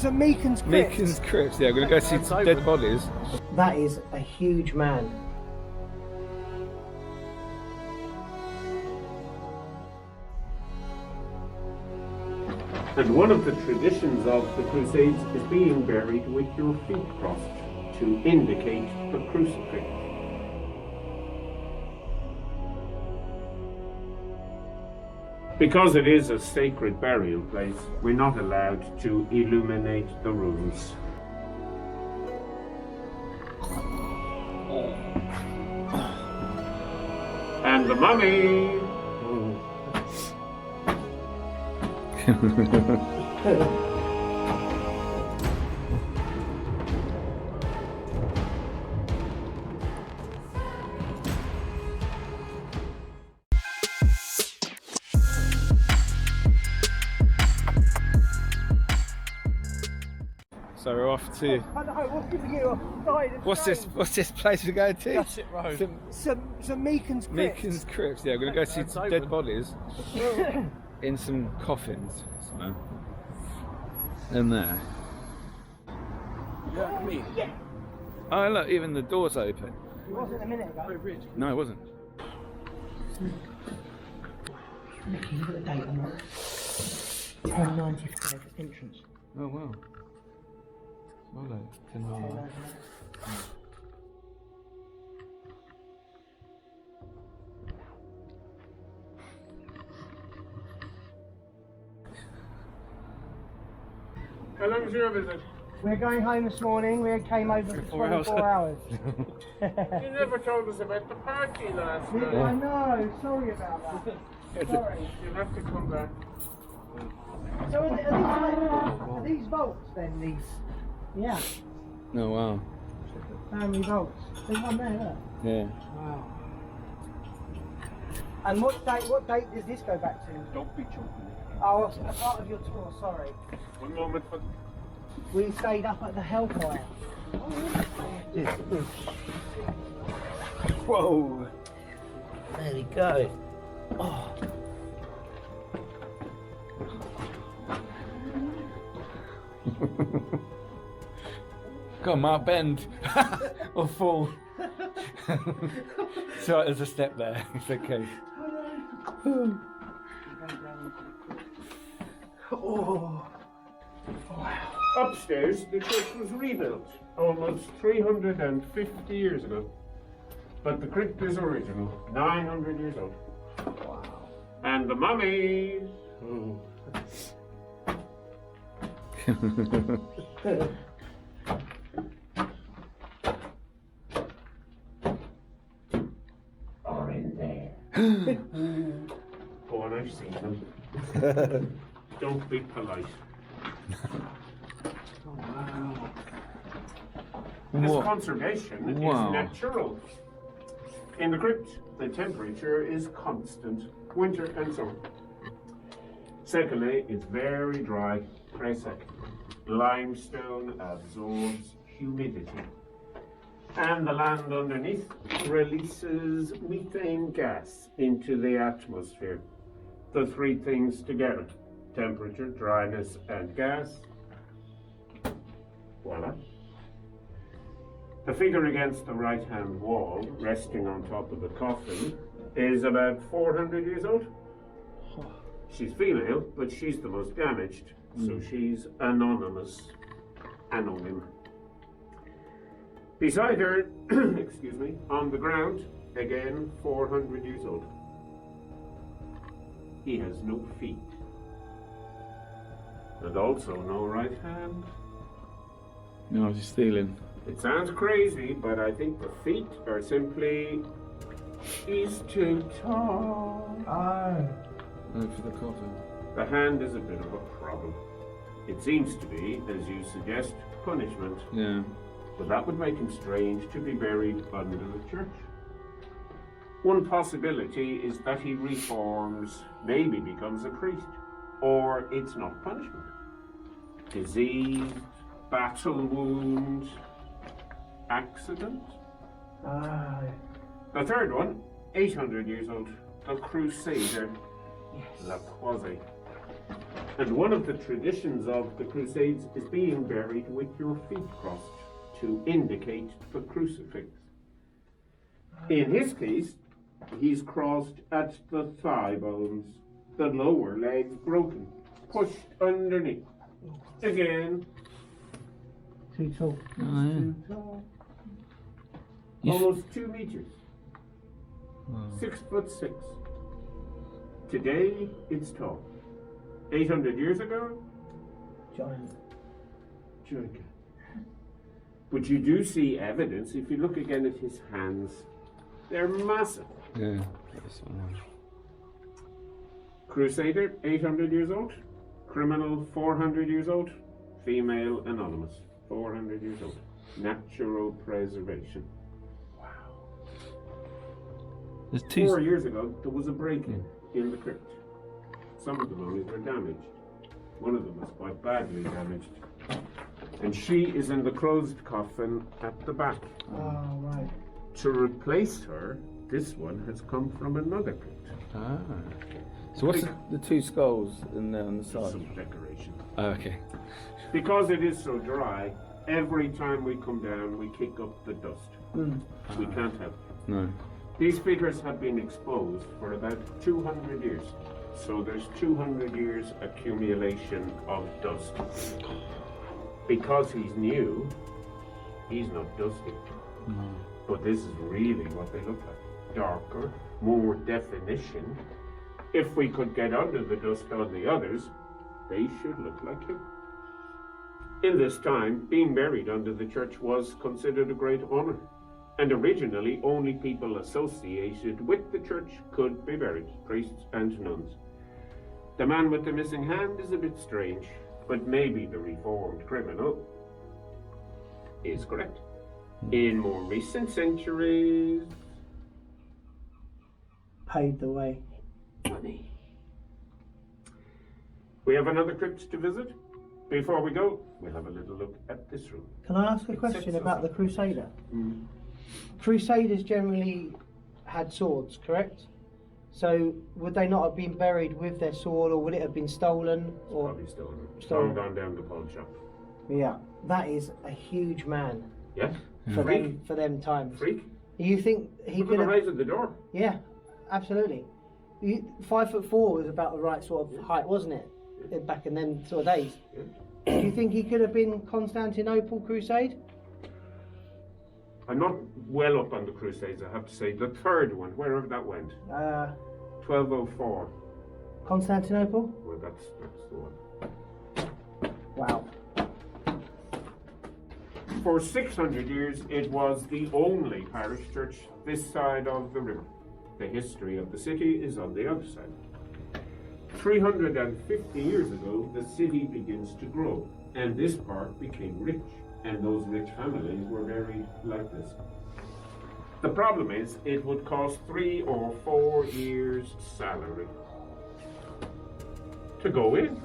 So Michan's Crypt. Michan's Crypt, yeah, we're going to go see dead bodies. That is a huge man. And one of the traditions of the crusades is being buried with your feet crossed to indicate the crucifix. Because it is a sacred burial place, we're not allowed to illuminate the rooms. And the mummy! So we're off to. I know, what's giving you a died of What's this place we're going to? That's it, Road. Some Michan's Crypt. Michan's Crypt, yeah, we're going to go see some dead bodies in some coffins. So. And there. Yeah. Oh, look, even the door's open. It wasn't a minute ago. No, it wasn't. Miki, look at the date on that. 1095 entrance. Oh, wow. Well, like 10 hours. How long was your visit? We're going home this morning. We came over for 24 hours. You never told us about the party last night. I know, sorry about that. Sorry. You'll have to come back. So are these vaults then, these? Yeah, Oh, wow. family vaults. There's one there, look. Yeah. Wow. And what date does this go back to? Don't be choking. Oh, it's a part of your tour, sorry. One moment for... We stayed up at the Hellfire. Whoa! There we go. Oh. Come on, Mark, bend or fall. So there's a step there. It's okay. Oh. Wow. Upstairs, the church was rebuilt almost 350 years ago. But the crypt is original, 900 years old. Wow. And the mummies. Are in there. Oh, and I've seen them. Don't be polite. This conservation is natural. In the crypt, the temperature is constant, winter and summer. Secondly, it's very dry, very sec. Limestone absorbs humidity. And the land underneath releases methane gas into the atmosphere. The three things together, temperature, dryness, and gas. Voila. The figure against the right-hand wall, resting on top of the coffin, is about 400 years old. She's female, but she's the most damaged, so she's anonymous. Anonym. Beside her, excuse me, on the ground, again 400 years old. He has no feet. And also no right hand. No, I was just stealing. It sounds crazy, but I think the feet are simply... he's too tall. Oh, for the coffin. The hand is a bit of a problem. It seems to be, as you suggest, punishment. Yeah. But that would make him strange to be buried under the church. One possibility is that he reforms, maybe becomes a priest. Or it's not punishment. Disease, battle wound, accident. The third one, 800 years old, a crusader, La Croisée. And one of the traditions of the Crusades is being buried with your feet crossed to indicate the crucifix. In his case, he's crossed at the thigh bones, the lower leg broken, pushed underneath. Again, Too tall. Oh, yeah. Too tall. almost 2 meters, 6'6". Today, it's tall. 800 years ago, Giant. giant. But you do see evidence, if you look again at his hands, they're massive. Yeah. This one. Crusader, 800 years old. Criminal, 400 years old. Female, anonymous, 400 years old. Natural preservation. There's two. 4 years ago, there was a break-in in the crypt. Some of the mummies were damaged. One of them was quite badly damaged. And she is in the closed coffin at the back. Oh, right. To replace her, this one has come from another crypt. Ah. So what's the two skulls in there on the side? Some decoration. Oh, okay. Because it is so dry, every time we come down, we kick up the dust. We can't help it. No. These figures have been exposed for about 200 years. So there's 200 years accumulation of dust. Because he's new, he's not dusty. But this is really what they look like. Darker, more definition. If we could get under the dust on the others, they should look like him. In this time, being buried under the church was considered a great honor. And originally, only people associated with the church could be buried, priests and nuns. The man with the missing hand is a bit strange, but maybe the reformed criminal is correct. In more recent centuries, Paved the way. money. We have another crypt to visit. Before we go, we'll have a little look at this room. Can I ask a question about the Crusader? Crusaders generally had swords, correct? So would they not have been buried with their sword, or would it have been stolen? Or Probably stolen. Stolen. Gone down the pawn shop. yeah, that is a huge man Yeah? for them times. Freak? You think he Look at could the have? height of the door. Yeah, absolutely. 5'4" was about the right sort of height, wasn't it? Back in them sort of days. Yeah. Do you think he could have been Constantinople Crusade? I'm not well up on the Crusades, I have to say. The third one, wherever that went, 1204. Constantinople? Well, that's the one. Wow. For 600 years, it was the only parish church this side of the river. The history of the city is on the other side. 350 years ago, the city begins to grow, and this part became rich, and those rich families were buried like this. The problem is, it would cost 3 or 4 years' salary to go in.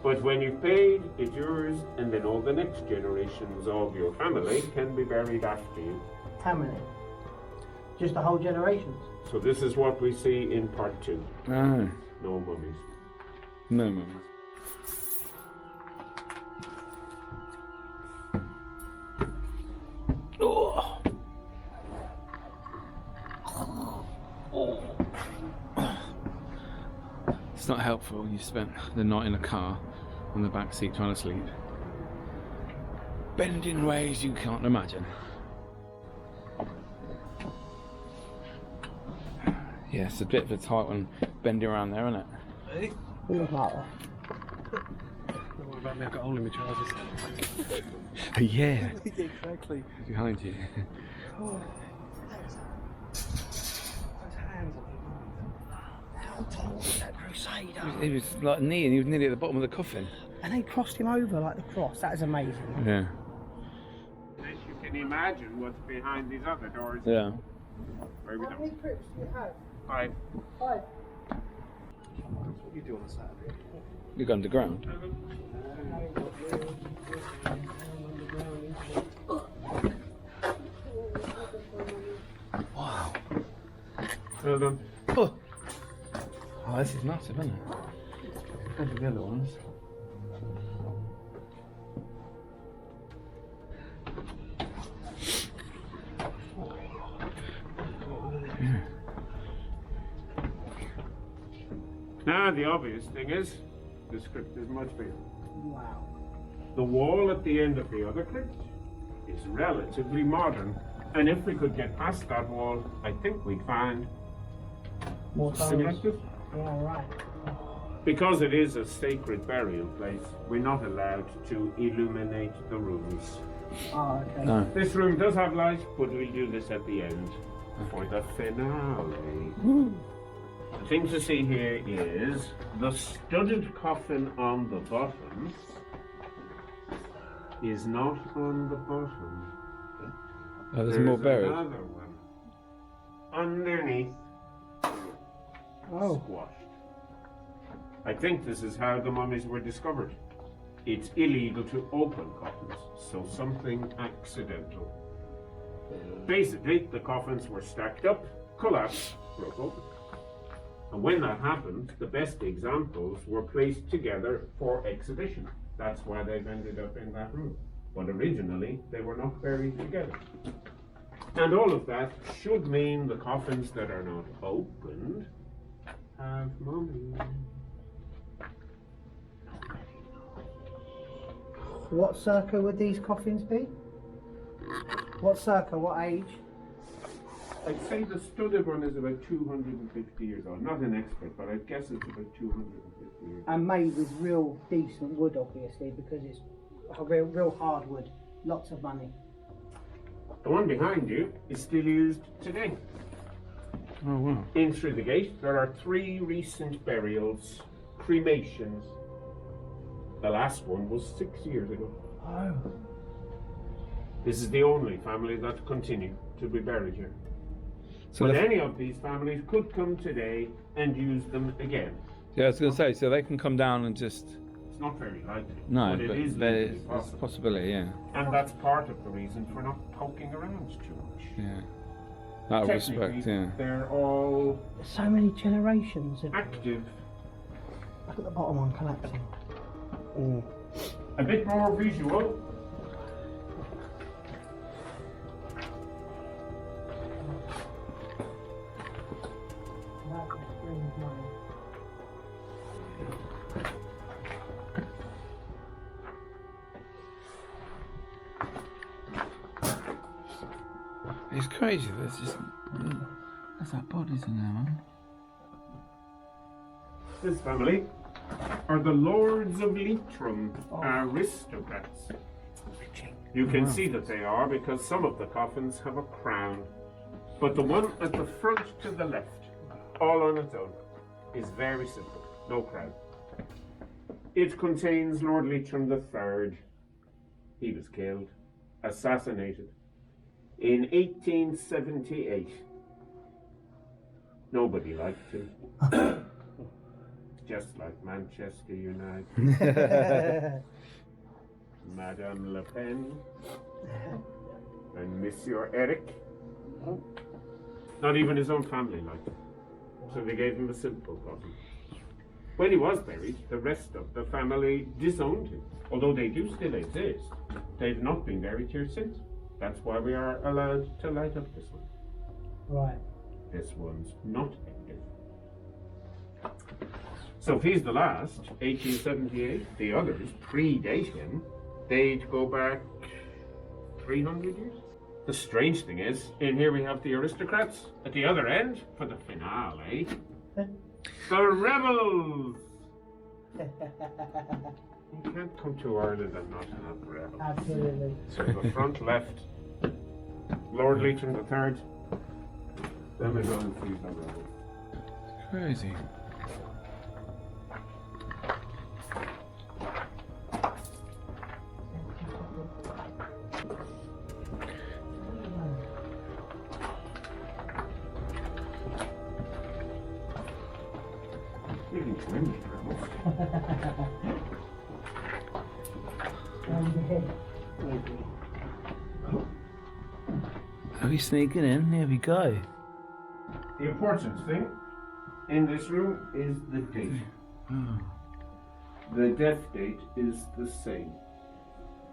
But when you've paid, it's yours, and then all the next generations of your family can be buried after you. How many? Just a whole generations? So this is what we see in part 2. Oh. No mummies. No mummies. Oh. It's not helpful. You spent the night in a car on the back seat trying to sleep. Bend in ways you can't imagine. Yeah, it's a bit of a tight one bending around there, isn't it? Look like that. Don't worry about me, I've got a hole in my trousers. Yeah. Exactly. Behind you. Oh. Those hands How tall was that Crusader? He was like he was nearly at the bottom of the coffin. And they crossed him over like the cross. That is amazing. Yeah. As you can imagine what's behind these other doors. Yeah. Where we How many don't. crypts do you have? 5. 5. That's what you do on a Saturday. You go underground. Wow. Well done. Oh, this is massive, isn't it? Look at the other ones. Now, the obvious thing is, this crypt is much bigger. Wow. The wall at the end of the other crypt is relatively modern. And if we could get past that wall, I think we'd find More similar tunnels. stuff. Yeah, right. Because it is a sacred burial place, we're not allowed to illuminate the rooms. Oh, okay. No. This room does have light, but we'll do this at the end for the finale. The thing to see here is the studded coffin on the bottom is not on the bottom. Oh, there's more buried. Another one underneath, Oh. squashed. I think this is how the mummies were discovered. It's illegal to open coffins, so something accidental. Basically, the coffins were stacked up, collapsed, broke open. And when that happened, the best examples were placed together for exhibition. That's why they've ended up in that room. But originally, they were not buried together. And all of that should mean the coffins that are not opened have mummies. What circa would these coffins be? What circa? What age? I'd say the studded one is about 250 years old. Not an expert, but I guess it's about 250 years old. And made with real decent wood, obviously, because it's a real hard wood. Lots of money. The one behind you is still used today. Oh wow. In through the gate, there are 3 recent burials, cremations. The last one was 6 years ago. Oh. This is the only family that continue to be buried here. So But the- any of these families could come today and use them again. yeah, I was going to say, so they can come down and just It's not very likely. no, but but it is there's legally a possible. possibility, yeah, And that's part of the reason for not poking around too much. yeah. Out of Technically, respect, yeah. they're all So many generations. active. Look at the bottom one collapsing. Mm. A bit more visual. It's crazy. There's just that's our bodies in there, man. This family are the Lords of Leitrim, aristocrats. You can see that they are because some of the coffins have a crown. But the one at the front to the left, all on its own, is very simple, no crown. It contains Lord Leitrim III. He was killed, assassinated, in 1878. Nobody liked him. Just like Manchester United. Madame Le Pen and Monsieur Eric. Not even his own family liked him. So they gave him a simple coffin. When he was buried, the rest of the family disowned him. Although they do still exist, they've not been buried here since. That's why we are allowed to light up this one. Right. This one's not active. So if he's the last, 1878, the others predate him. They'd go back 300 years. The strange thing is, in here we have the aristocrats. At the other end, for the finale, the rebels. You can't come to Ireland and not have rebels. Absolutely. So the front left, Lord Leitrim III. Then we go and see the rebels. Crazy. You can swim with rebels. Are we sneaking in? Here we go. The important thing in this room is the date. The death date is the same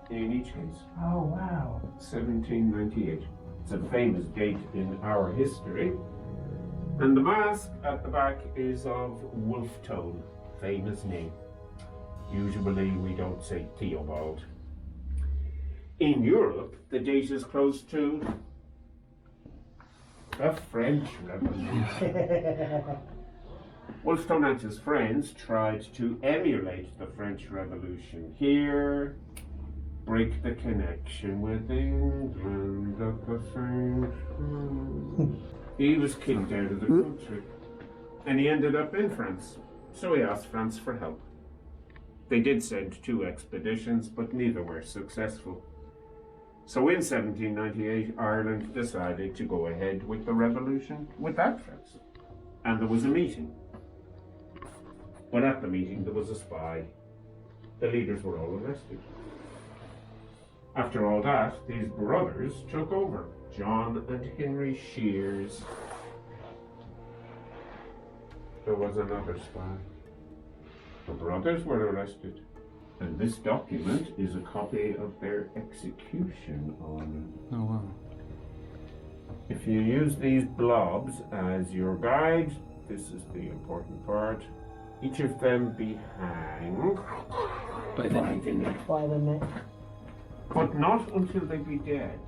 in each case. Oh wow. 1798. It's a famous date in our history. And the mask at the back is of Wolftone, famous name. Usually we don't say Theobald. In Europe, the date is close to the French Revolution. Wolftone and his friends tried to emulate the French Revolution here, break the connection with England at the same time. He was kicked out of the country, and he ended up in France. So he asked France for help. They did send 2 expeditions, but neither were successful. So in 1798, Ireland decided to go ahead with the revolution without France. And there was a meeting. But at the meeting, there was a spy. The leaders were all arrested. After all that, these brothers took over. John and Henry Shears. There was another spy. The brothers were arrested. And this document is a copy of their execution on. Oh wow. If you use these blobs as your guide, this is the important part. Each of them be hanged By the neck. By the neck. but not until they be dead.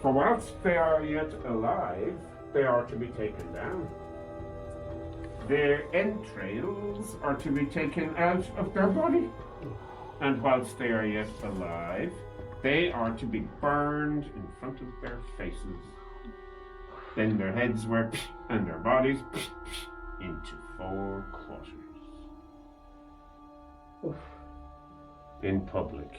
For whilst they are yet alive, they are to be taken down. Their entrails are to be taken out of their body. And whilst they are yet alive, they are to be burned in front of their faces. Then their heads were and their bodies into 4 quarters. Oof. In public,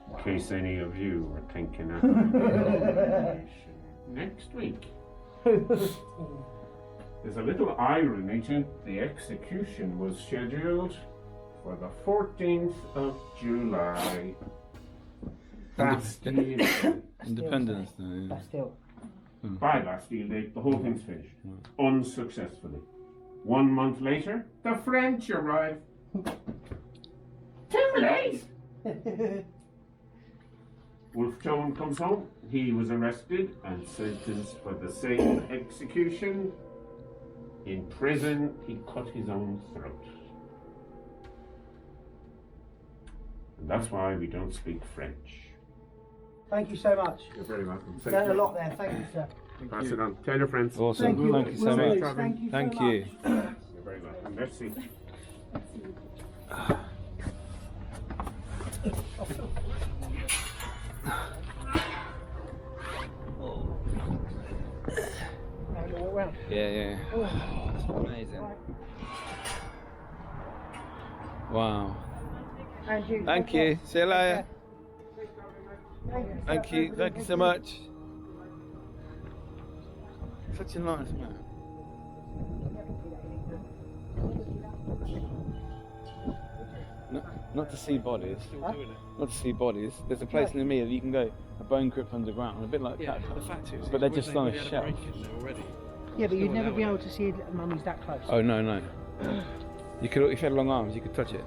in case any of you are thinking of revolution next week. There's a little irony to the execution was scheduled for the 14th of July. Bastille Day. Independence Day. Yeah. Bastille. By Bastille Day, the whole thing's finished. Unsuccessfully. 1 month later, the French arrive. Too late! Wolftone comes home. He was arrested and sentenced for the same execution. In prison, he cut his own throat. And that's why we don't speak French. Thank you so much. You're very welcome. Learned a lot there. Thank you, sir. Pass it on. Tell your friends. Awesome. Thank you so Will much. do. Thank you. Thank so you. much. You're very welcome. Merci. Yeah. Amazing. Wow. And you. Thank you. See you later. Thank you. Thank you so much. Such a nice man. Not to see bodies. Not to see bodies. There's a place near me that you can go, a bone crypt underground, a bit like that. The fact is, But they're just on a shelf. Yeah, but you'd never be able to see mummies that close. Oh no. You could, if you had long arms, you could touch it.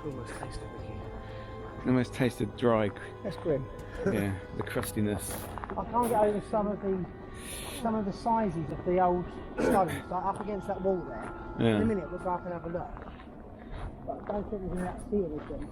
Almost taste it, Miki. It almost tasted dry. That's grim. Yeah, the crustiness. I can't get over some of the sizes of the old stones, like up against that wall there. Yeah. In a minute, we'll go up and have a look. But I don't think we're going to see anything.